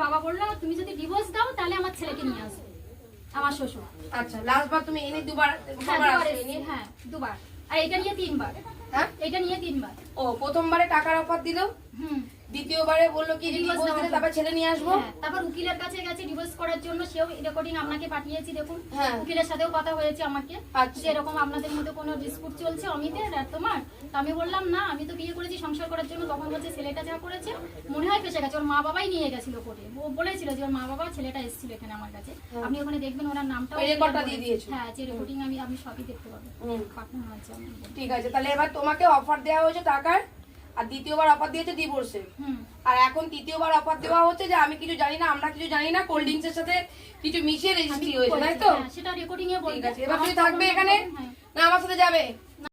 বাবা বললো তুমি যদি ডিভোর্স দাও তাহলে আমার ছেলেকে নিয়ে আসবে, আমার শ্বশুর। আচ্ছা, লাস্ট বার তুমি এনে দুবার হ্যাঁ দুবার, আর এটা নিয়ে 3 বার। হ্যাঁ, এটা নিয়ে 3 বার। ও প্রথমবারে টাকার অফার দিল, দ্বিতীয়বারে বললো কি ডিভোর্স দিলে তারপর ছেলে নিয়ে আসবো। তারপর উকিলের কাছে গেছে ডিভোর্স করার জন্য, সেও রেকর্ডিং আপনাকে পাঠিয়েছি দেখুন। হ্যাঁ, উকিলের সাথেও কথা হয়েছে আমাকে, আচ্ছা। যে এরকম আপনাদের মধ্যে কোনো ডিসপুট চলছে অমিতের আর তোমার। তো আমি বললাম না, আমি তো বিয়ে করেছি সংসার করার জন্য। তখন বলছে ছেলেটা যা করেছে মনে হয় ফেসে গেছে, ওর মা বাবাই নিয়ে গেছিল কোর্টে। ও বলেছিল যে ওর মা বাবা ছেলেটা এসেছিল এখানে আমার কাছে, আপনি ওখানে দেখবেন ওনার নামটাও রেকর্ডটা দিয়ে দিয়েছো। হ্যাঁ, যে রেকর্ডিং আমি সবই দেখতে পাবো, পাঠানো আছে। ঠিক আছে, তাহলে এবার তোমাকে অফার দেওয়া হয়েছে টাকার, আর দ্বিতীয়বার অফার দিয়েছে ডিভোর্সের, আর এখন তৃতীয়বার অফার দেওয়া হচ্ছে যে আমি কিছু জানি না, আমরা কিছু জানি না, কোল্ড ড্রিঙ্কস এর সাথে কিছু মিশিয়ে রেজিস্ট্রি হয়েছে, তাই তো? সেটা রেকর্ডিং এ বলবে। ঠিক আছে, এবার তুমি থাকবে এখানে না আমার সাথে যাবে?